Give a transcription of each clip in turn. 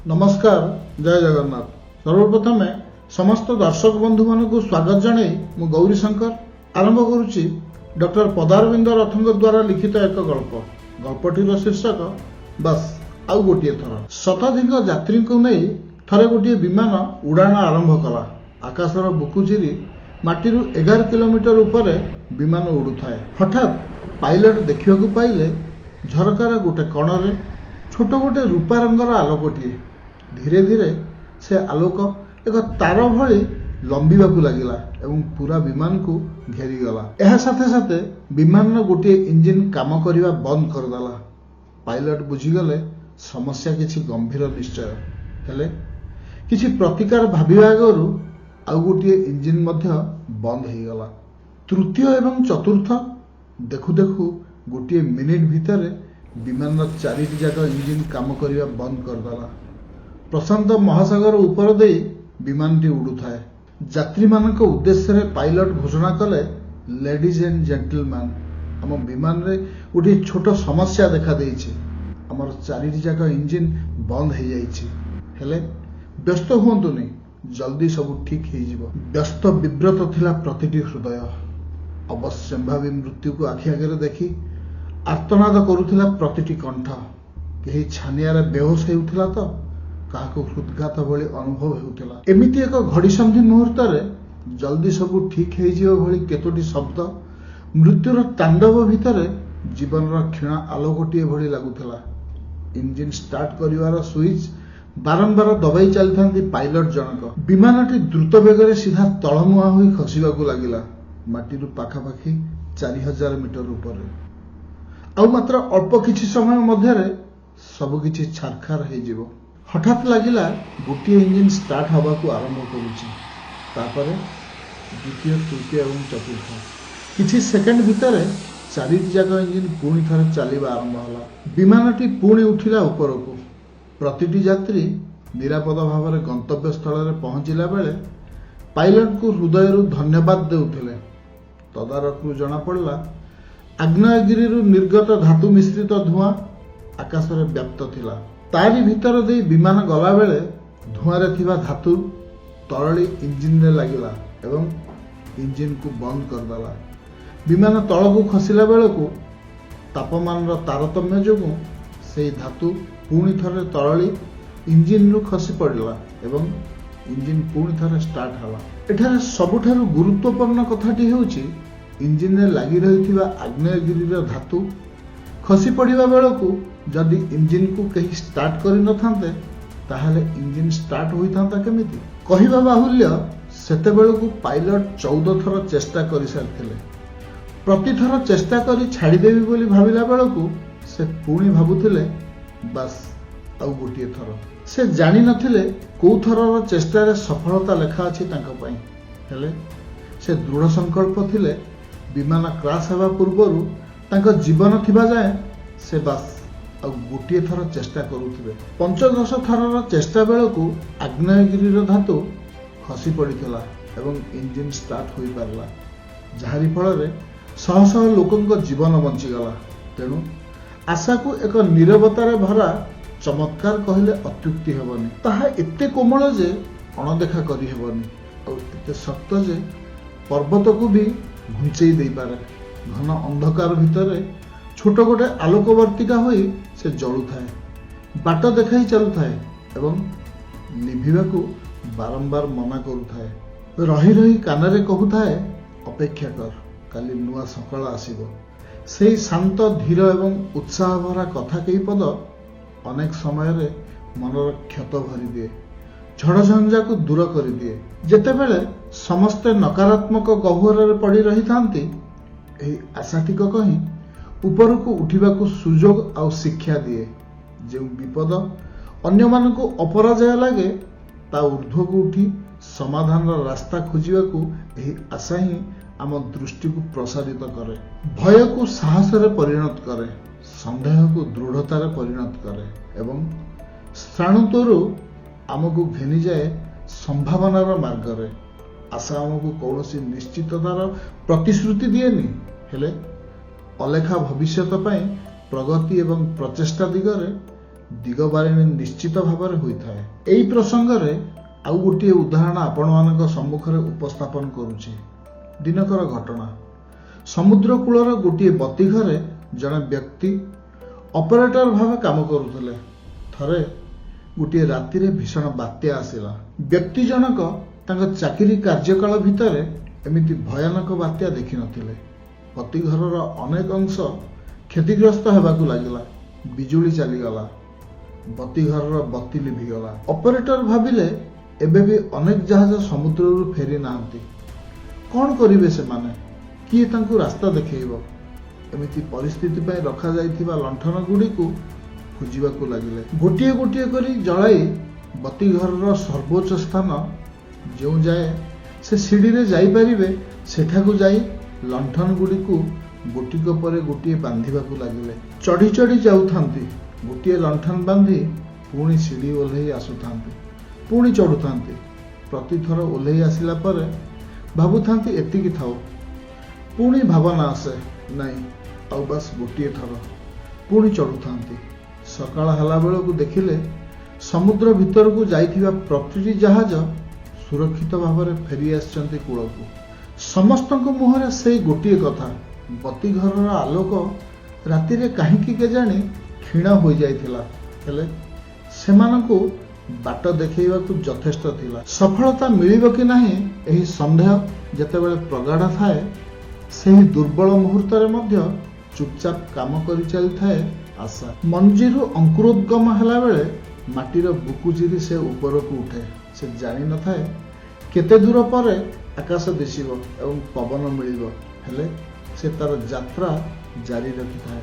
नमस्कार जय जगन्नाथ। सर्वप्रथमे समस्त दर्शक बंधु मानक स्वागत जन मु गौरी शंकर आरंभ करुच्ची डॉक्टर पदारविंद रथों द्वारा लिखित एक गल्प। गल्पटीर शीर्षक बस आउ गोटे थर। शताधिक यात्री को नहीं थरे गोटे विमान उड़ाण आरंभ कला। आकाशर बुकु चिरी माटी 11 किलोमीटर ऊपर विमान उड़ुए। हठात पायलट देखा पाइले झरकार गोटे कणरे छोट गोटे रूपा रंगर आलोकटीए। धीरे धीरे से आलोक एक तार भली लंबिबाकू लगिला एवं पूरा विमान को घेरीगला। यह साथे साथे विमान गोटे इंजिन काम करने बंद करदेला। पायलट बुझीगले समस्या किछि गंभीर निश्चय हेले किछि प्रतिकार भाविबा आगरु आउ गोटे इंजिन मध्य बंद हो गला। तृतीय एवं चतुर्थ देखु देखु गोटे मिनिट भितर विमान चारिटी जाक इंजिन काम करने बंद करदेला। प्रशांत महासागर ऊपर दे विमानटी उड़ुए। यात्री मानक उद्देश्य पायलट घोषणा कले, लेडीज एंड जेंटलमैन, आम विमान रे गोटे छोट समस्या देखा देइछि। आमर चारिटी जाक इंजिन बंद हो जाइछि। हेले व्यस्त हुंतुनी, जल्दी सब ठीक हो जिवो। व्यस्त विव्रत थिला प्रतिटी हृदय। अवश्यंभावी मृत्यु को आखि आगे देखी आर्तनाद करुथिला प्रतिटी कंठ। कहीं छानियारे बेहोश हेउथिला तो काहाको हृदघात भली अनुभव हेउथिला। एमिति एक घड़ी संधि मुहूर्त जल्दी सब ठीक हो जिवो भली केतोटी शब्द मृत्युर तांडव भितर जीवन क्षीण आलोकटीए भली लागुथिला। इंजिन स्टार्ट करिवार स्विच बारंबार दबाई चलथांती पायलट जनक। विमानटी द्रुत बेगरे सीधा तळमुहा होई खसिबाकू लागिला। माटीरु पाखापाखि 4000 मीटर ऊपर। आउ मात्र अल्प किछि समय मध्यरे सबकिछि छारखार हो जिवो। हठात लगिला गोटे इंजिन स्टार्ट हवाकू आरंभ करुछि। तापरे द्वितीय, तृतीय एवं चतुर्थ। किछि सेकेंड भितर चारिटी जाक इंजिन पुणी थरे चलिबा आरंभ होला। विमानटी पुणी उठिला उपरकू। प्रतिटी यात्री निरापद भाव में गंतव्य स्थल में पहुंचला बेले पायलट को हृदय धन्यवाद देउथिले। तदारखरू जना पड़ला आग्नेयगिरी निर्गत धातु मिश्रित धुआं आकाश में व्याप्त थिला। तारी भितर दे विमान गला बेले धुआं थिबा धातु तरली इंजिन रे लागिला एवं इंजिन को बंद करदेला। विमान तल को खसिला बेलू तापमान तारतम्य जोगु से धातु पुणी थरे तरली इंजिन रु खसी पड़ला एवं इंजिन पुणी थरे स्टार्ट हला। एठारे सबुठारु गुरुत्वपूर्ण कथाटी हेउची इंजिन रे लागि रहिथिबा आग्नेयगिरी धातु खसी पड़िबा बेलू जदि इंजिन को कहीं स्टार्ट करि नथांते ताहले इंजिन स्टार्ट होइथांता केमिति। कहिबा बाहुल्य सेते बेलू पायलट 14 थर चेष्टा करि सारथिले। प्रति थर चेष्टा करी छाड़ी देबी बोली भाबिला बेलू से पुणी भाबुथिले बस आउ गोटे थर। से जानी नथिले को थरर चेष्टा रे सफलता लेखा अछि तांका पई। हेले से दृढ़ संकल्प थिले विमान क्रैश हेबा पूर्वरु तांका जीवन थिबा जाए से बस आउ गोटे थर चेष्टा करुथिबे। 15 थरर चेष्टा बेलू आग्नेयगिरी धातु खसी पड़िथिला एवं इंजिन स्टार्ट होई पारला, जहारी फल शह शह लोकंक जीवन बंचीगला। तेणु आशा को एक नीरवतार भरा चमत्कार कहले अत्युक्ति हेबनी। ताहा एते कोमल जे अणदेखा करि हेबनी और एते शक्त जे पर्वत को भी घुंचई दे पारे। घन अंधकार भितर छोट गोटे आलोकवर्तिका होई से जलु थाए, बाट देखाई चलु थाए एवं लिभिबाकू बारंबार मना करू थाए। रही रही कानरे कहू थाए अपेक्षा कर, काली नुआ सकाळ आसीबो। सेही शांत धीर एवं उत्साह भरा कथा कई पद अनेक समय रे मनर क्षत भरी दिए, झड़झंझा को दूर कर दिए। जेतेबेले समस्ते नकारात्मक गह्वर पड़ी रही थांती, एही आशाटिक कही ऊपर को उठिबाकू सुजोग आउ शिक्षा दिए। जो विपद अन्य मानकू अपराजय लगे ता ऊर्ध्व को उठी समाधान रास्ता खोजिबाकू एही आशा ही आम दृष्टि को प्रसारित करे। भय को साहस रे परिणत करे, संदेह को दृढ़तार परिणत करे एवं श्राणुतरु आमको घेनी जाए संभावनार मार्गरे। आशा आमको कौनसी निश्चिततार प्रतिश्रुति दिएनी, हेले अलेखा भविष्यत पई प्रगति एवं प्रचेष्टा दिगरे ଦିଗବାରିଣୀ ନିଶ୍ଚିତ ଭାବରେ ହୋଇଥାଏ। ଏହି ପ୍ରସଙ୍ଗରେ ଆଉ ଗୋଟିଏ ଉଦାହରଣ ଆପଣମାନଙ୍କ ସମ୍ମୁଖରେ ଉପସ୍ଥାପନ କରୁଛି। ଦିନକର ଘଟଣା। ସମୁଦ୍ର କୂଳର ଗୋଟିଏ ବତୀ ଘରେ ଜଣେ ବ୍ୟକ୍ତି ଅପରେଟର ଭାବେ କାମ କରୁଥିଲେ। ଥରେ ଗୋଟିଏ ରାତିରେ ଭୀଷଣ ବାତ୍ୟା ଆସିଲା। ବ୍ୟକ୍ତି ଜଣକ ତାଙ୍କ ଚାକିରି କାର୍ଯ୍ୟକାଳ ଭିତରେ ଏମିତି ଭୟାନକ ବାତ୍ୟା ଦେଖିନଥିଲେ। ବତୀ ଘରର ଅନେକ ଅଂଶ କ୍ଷତିଗ୍ରସ୍ତ ହେବାକୁ ଲାଗିଲା। ବିଜୁଳି ଚାଲିଗଲା। ବତୀ ଘରର ବତୀ ଲିଭିଗଲା। ଅପରେଟର ଭାବିଲେ ଏବେ ବି ଅନେକ ଜାହାଜ ସମୁଦ୍ରରୁ ଫେରି ନାହାନ୍ତି। କ'ଣ କରିବେ ସେମାନେ? କିଏ ତାଙ୍କୁ ରାସ୍ତା ଦେଖେଇବ? ଏମିତି ପରିସ୍ଥିତି ପାଇଁ ରଖାଯାଇଥିବା ଲଣ୍ଠନ ଗୁଡ଼ିକୁ ଖୋଜିବାକୁ ଲାଗିଲେ। ଗୋଟିଏ ଗୋଟିଏ କରି ଜଳାଇ ବତୀ ଘରର ସର୍ବୋଚ୍ଚ ସ୍ଥାନ ଯେଉଁ ଯାଏ ସେ ସିଡ଼ିରେ ଯାଇପାରିବେ ସେଠାକୁ ଯାଇ ଲଣ୍ଠନ ଗୁଡ଼ିକୁ ଗୋଟିକ ପରେ ଗୋଟିଏ ବାନ୍ଧିବାକୁ ଲାଗିଲେ। ଚଢ଼ି ଚଢ଼ି ଯାଉଥାନ୍ତି। ଗୋଟିଏ ଲଣ୍ଠନ ବାନ୍ଧି ପୁଣି ସିଡ଼ି ଓହ୍ଲେଇ ଆସୁଥାନ୍ତି। ପୁଣି ଚଢ଼ୁଥାନ୍ତି। ପ୍ରତିଥର ଓହ୍ଲେଇ ଆସିଲା ପରେ ଭାବୁଥାନ୍ତି ଏତିକି ଥାଉ। ପୁଣି ଭାବନା ଆସେ, ନାଇଁ ଆଉ ବାସ୍ ଗୋଟିଏ ଥର। ପୁଣି ଚଢ଼ୁଥାନ୍ତି। ସକାଳ ହେଲା ବେଳକୁ ଦେଖିଲେ ସମୁଦ୍ର ଭିତରକୁ ଯାଇଥିବା ପ୍ରତିଟି ଜାହାଜ ସୁରକ୍ଷିତ ଭାବରେ ଫେରି ଆସିଛନ୍ତି କୂଳକୁ। ସମସ୍ତଙ୍କ ମୁହଁରେ ସେଇ ଗୋଟିଏ କଥା, ବତୀ ଘରର ଆଲୋକ ରାତିରେ କାହିଁକି କେଜାଣି କ୍ଷୀଣ ହୋଇଯାଇଥିଲା। ହେଲେ ସେମାନଙ୍କୁ ବାଟ ଦେଖେଇବାକୁ ଯଥେଷ୍ଟ ଥିଲା। ସଫଳତା ମିଳିବ କି ନାହିଁ ଏହି ସନ୍ଦେହ ଯେତେବେଳେ ପ୍ରଗାଢ଼ ଥାଏ, ସେହି ଦୁର୍ବଳ ମୁହୂର୍ତ୍ତରେ ମଧ୍ୟ ଚୁପଚାପ କାମ କରି ଚାଲିଥାଏ ଆଶା। ମଞ୍ଜିରୁ ଅଙ୍କୁରୋଦ୍ଗମ ହେଲା ବେଳେ ମାଟିର ବୁକୁ ଚିରି ସେ ଉପରକୁ ଉଠେ। ସେ ଜାଣିନଥାଏ କେତେ ଦୂର ପରେ ଆକାଶ ଦିଶିବ ଏବଂ ପବନ ମିଳିବ। ହେଲେ ସେ ତାର ଯାତ୍ରା ଜାରି ରଖିଥାଏ।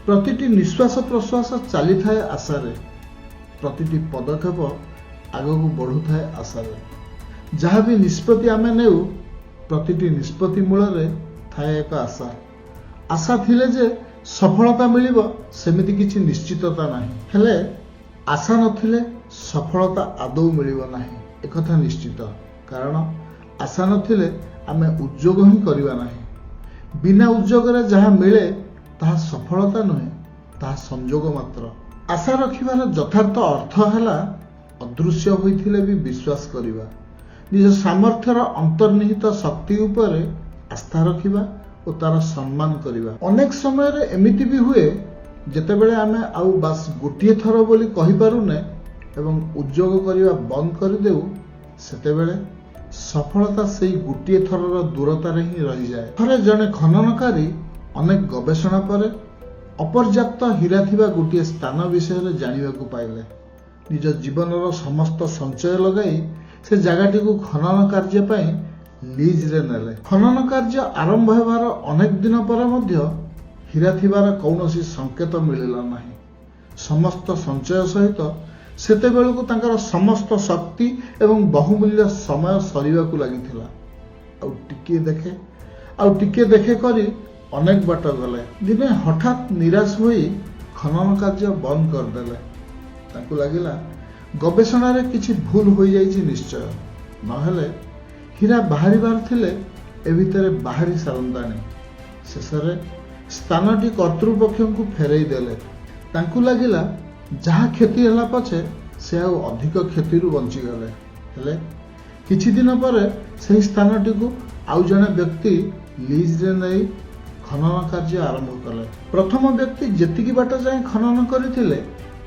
ପ୍ରତିଟି ନିଶ୍ୱାସ ପ୍ରଶ୍ୱାସ ଚାଲିଥାଏ ଆଶାରେ। ପ୍ରତିଟି ପଦକ୍ଷେପ ଆଗକୁ ବଢ଼ୁଥାଏ ଆଶାରେ। ଯାହା ବି ନିଷ୍ପତ୍ତି ଆମେ ନେଉ, ପ୍ରତିଟି ନିଷ୍ପତ୍ତି ମୂଳରେ ଥାଏ ଏକ ଆଶା। ଆଶା ଥିଲେ ଯେ ସଫଳତା ମିଳିବ ସେମିତି କିଛି ନିଶ୍ଚିତତା ନାହିଁ। ହେଲେ ଆଶା ନଥିଲେ ସଫଳତା ଆଦୌ ମିଳିବ ନାହିଁ ଏକଥା ନିଶ୍ଚିତ। କାରଣ ଆଶା ନଥିଲେ ଆମେ ଉଦ୍ଯୋଗ ହିଁ କରିବା ନାହିଁ। ବିନା ଉଦ୍ଯୋଗରେ ଯାହା ମିଳେ ତାହା ସଫଳତା ନୁହେଁ, ତାହା ସଂଯୋଗ ମାତ୍ର। ଆଶା ରଖିବାର ଯଥାର୍ଥ ଅର୍ଥ ହେଲା ଅଦୃଶ୍ୟ ହୋଇଥିଲେ ବି ବିଶ୍ୱାସ କରିବା, ନିଜ ସାମର୍ଥ୍ୟର ଅନ୍ତର୍ନିହିତ ଶକ୍ତି ଉପରେ ଆସ୍ଥା ରଖିବା ଓ ତାର ସମ୍ମାନ କରିବା। ଅନେକ ସମୟରେ ଏମିତି ବି ହୁଏ ଯେତେବେଳେ ଆମେ ଆଉ ବାସ୍ ଗୋଟିଏ ଥର ବୋଲି କହିପାରୁନେ ଏବଂ ଉଦ୍ଯୋଗ କରିବା ବନ୍ଦ କରିଦେଉ, ସେତେବେଳେ ସଫଳତା ସେଇ ଗୋଟିଏ ଥରର ଦୂରତାରେ ହିଁ ରହିଯାଏ। ଥରେ ଜଣେ ଖନନକାରୀ ଅନେକ ଗବେଷଣା ପରେ ଅପର୍ଯ୍ୟାପ୍ତ ହୀରା ଥିବା ଗୋଟିଏ ସ୍ଥାନ ବିଷୟରେ ଜାଣିବାକୁ ପାଇଲେ। ନିଜ ଜୀବନର ସମସ୍ତ ସଞ୍ଚୟ ଲଗାଇ ସେ ଜାଗାଟିକୁ ଖନନ କାର୍ଯ୍ୟ ପାଇଁ ଲିଜରେ ନେଲେ। ଖନନ କାର୍ଯ୍ୟ ଆରମ୍ଭ ହେବାର ଅନେକ ଦିନ ପରେ ମଧ୍ୟ ହୀରା ଥିବାର କୌଣସି ସଂକେତ ମିଳିଲା ନାହିଁ। ସମସ୍ତ ସଞ୍ଚୟ ସହିତ ସେତେବେଳକୁ ତାଙ୍କର ସମସ୍ତ ଶକ୍ତି ଏବଂ ବହୁମୂଲ୍ୟ ସମୟ ସରିବାକୁ ଲାଗିଥିଲା। ଆଉ ଟିକିଏ ଦେଖେ କରି ଅନେକ ବାଟ ଗଲେ। ଦିନେ ହଠାତ୍ ନିରାଶ ହୋଇ ଖନନ କାର୍ଯ୍ୟ ବନ୍ଦ କରିଦେଲେ। ତାଙ୍କୁ ଲାଗିଲା ଗବେଷଣାରେ କିଛି ଭୁଲ ହୋଇଯାଇଛି ନିଶ୍ଚୟ, ନହେଲେ ହୀରା ବାହାରିବାର ଥିଲେ ଏ ଭିତରେ ବାହାରି ସାରନ୍ତାଣି। ଶେଷରେ ସ୍ଥାନଟି କର୍ତ୍ତୃପକ୍ଷଙ୍କୁ ଫେରାଇ ଦେଲେ। ତାଙ୍କୁ ଲାଗିଲା ଯାହା କ୍ଷତି ହେଲା ପଛେ ସେ ଆଉ ଅଧିକ କ୍ଷତିରୁ ବଞ୍ଚିଗଲେ। ହେଲେ କିଛି ଦିନ ପରେ ସେହି ସ୍ଥାନଟିକୁ ଆଉ ଜଣେ ବ୍ୟକ୍ତି ଲିଜରେ ନେଇ ଖନନ କାର୍ଯ୍ୟ ଆରମ୍ଭ କଲେ। ପ୍ରଥମ ବ୍ୟକ୍ତି ଯେତିକି ବାଟ ଯାଇ ଖନନ କରିଥିଲେ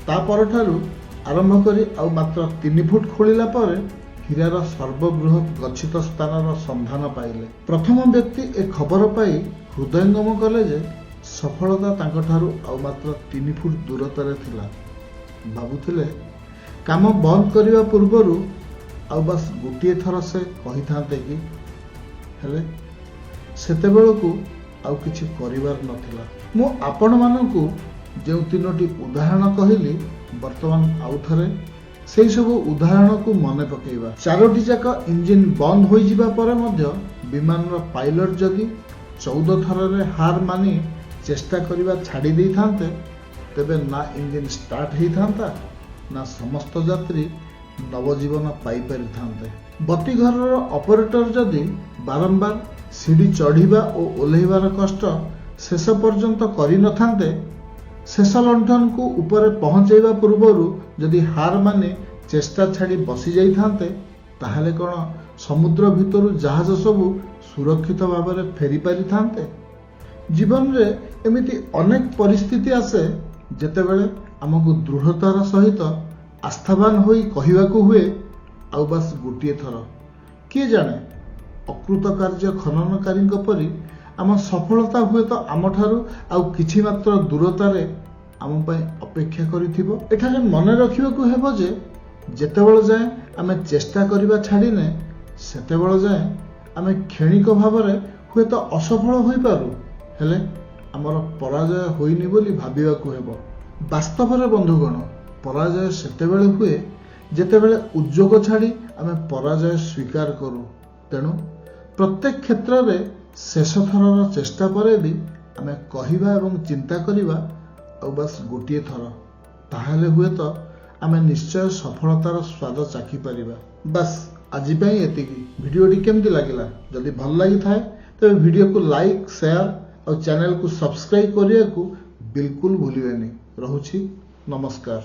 ତା ପରଠାରୁ ଆରମ୍ଭ କରି ଆଉ ମାତ୍ର 3 ଫୁଟ ଖୋଳିଲା ପରେ ହୀରାର ସର୍ବବୃହତ୍ ଗଚ୍ଛିତ ସ୍ଥାନର ସନ୍ଧାନ ପାଇଲେ। ପ୍ରଥମ ବ୍ୟକ୍ତି ଏ ଖବର ପାଇ ହୃଦୟଙ୍ଗମ କଲେ ଯେ ସଫଳତା ତାଙ୍କଠାରୁ ଆଉ ମାତ୍ର 3 ଫୁଟ ଦୂରତାରେ ଥିଲା। ଭାବୁଥିଲେ କାମ ବନ୍ଦ କରିବା ପୂର୍ବରୁ ଆଉ ବାସ୍ ଗୋଟିଏ ଥର ସେ କହିଥାନ୍ତେ କି, ହେଲେ ସେତେବେଳକୁ ଆଉ କିଛି କରିବାର ନଥିଲା। ମୁଁ ଆପଣମାନଙ୍କୁ ଯେଉଁ 3ଟି ଉଦାହରଣ କହିଲି, ବର୍ତ୍ତମାନ ଆଉ ଥରେ ସେହି ସବୁ ଉଦାହରଣକୁ ମନେ ପକାଇବା। 4ଟି ଯାକ ଇଞ୍ଜିନ ବନ୍ଦ ହୋଇଯିବା ପରେ ମଧ୍ୟ ବିମାନର ପାଇଲଟ ଯଦି 14 ଥରରେ ହାର ମାନି ଚେଷ୍ଟା କରିବା ଛାଡ଼ି ଦେଇଥାନ୍ତେ, ତେବେ ନା ଇଞ୍ଜିନ ଷ୍ଟାର୍ଟ ହେଇଥାନ୍ତା, ନା ସମସ୍ତ ଯାତ୍ରୀ ନବଜୀବନ ପାଇପାରିଥାନ୍ତେ। ବତୀଘରର ଅପରେଟର ଯଦି ବାରମ୍ବାର ସିଡ଼ି ଚଢ଼ିବା ଓ ଓହ୍ଲାଇବାର କଷ୍ଟ ଶେଷ ପର୍ଯ୍ୟନ୍ତ କରିନଥାନ୍ତେ, ଶେଷ ଲଣ୍ଠନକୁ ଉପରେ ପହଞ୍ଚାଇବା ପୂର୍ବରୁ ଯଦି ହାର ମାନି ଚେଷ୍ଟା ଛାଡ଼ି ବସି ଯାଇଥାନ୍ତେ, ତାହେଲେ କ'ଣ ସମୁଦ୍ର ଭିତରୁ ଜାହାଜ ସବୁ ସୁରକ୍ଷିତ ଭାବରେ ଫେରି ପାରିଥାନ୍ତେ? ଜୀବନରେ ଏମିତି ଅନେକ ପରିସ୍ଥିତି ଆସେ ଯେତେବେଳେ ଆମକୁ ଦୃଢ଼ତାର ସହିତ ଆସ୍ଥାବାନ ହୋଇ କହିବାକୁ ହୁଏ, ଆଉ ବାସ୍ ଗୋଟିଏ ଥର। କିଏ ଜାଣେ, ଅକୃତ କାର୍ଯ୍ୟ ଖନନକାରୀଙ୍କ ପରି ଆମ ସଫଳତା ହୁଏତ ଆମଠାରୁ ଆଉ କିଛି ମାତ୍ର ଦୂରତାରେ ଆମ ପାଇଁ ଅପେକ୍ଷା କରିଥିବ। ଏଠାରେ ମନେ ରଖିବାକୁ ହେବ ଯେ ଯେତେବେଳେ ଯାଏଁ ଆମେ ଚେଷ୍ଟା କରିବା ଛାଡ଼ିନେ, ସେତେବେଳେ ଯାଏଁ ଆମେ କ୍ଷଣିକ ଭାବରେ ହୁଏତ ଅସଫଳ ହୋଇପାରୁ, ହେଲେ ଆମର ପରାଜୟ ହୋଇନି ବୋଲି ଭାବିବାକୁ ହେବ। ବାସ୍ତବରେ ବନ୍ଧୁଗଣ, ପରାଜୟ ସେତେବେଳେ ହୁଏ ଯେତେବେଳେ ଉଦ୍ଯୋଗ ଛାଡ଼ି ଆମେ ପରାଜୟ ସ୍ୱୀକାର କରୁ। ତେଣୁ ପ୍ରତ୍ୟେକ କ୍ଷେତ୍ରରେ ଶେଷ ଥରର ଚେଷ୍ଟା ପରେ ବି ଆମେ କହିବା ଏବଂ ଚିନ୍ତା କରିବା, ଆଉ ବାସ୍ ଗୋଟିଏ ଥର। ତାହେଲେ ହୁଏତ ଆମେ ନିଶ୍ଚୟ ସଫଳତାର ସ୍ୱାଦ ଚାଖିପାରିବା। ବାସ୍ ଆଜି ପାଇଁ ଏତିକି। ଭିଡ଼ିଓଟି କେମିତି ଲାଗିଲା? ଯଦି ଭଲ ଲାଗିଥାଏ ତେବେ ଭିଡ଼ିଓକୁ ଲାଇକ୍, ସେୟାର ଆଉ ଚ୍ୟାନେଲକୁ ସବସ୍କ୍ରାଇବ୍ କରିବାକୁ ବିଲକୁଲ ଭୁଲିବେନି। ରହୁଛି, ନମସ୍କାର।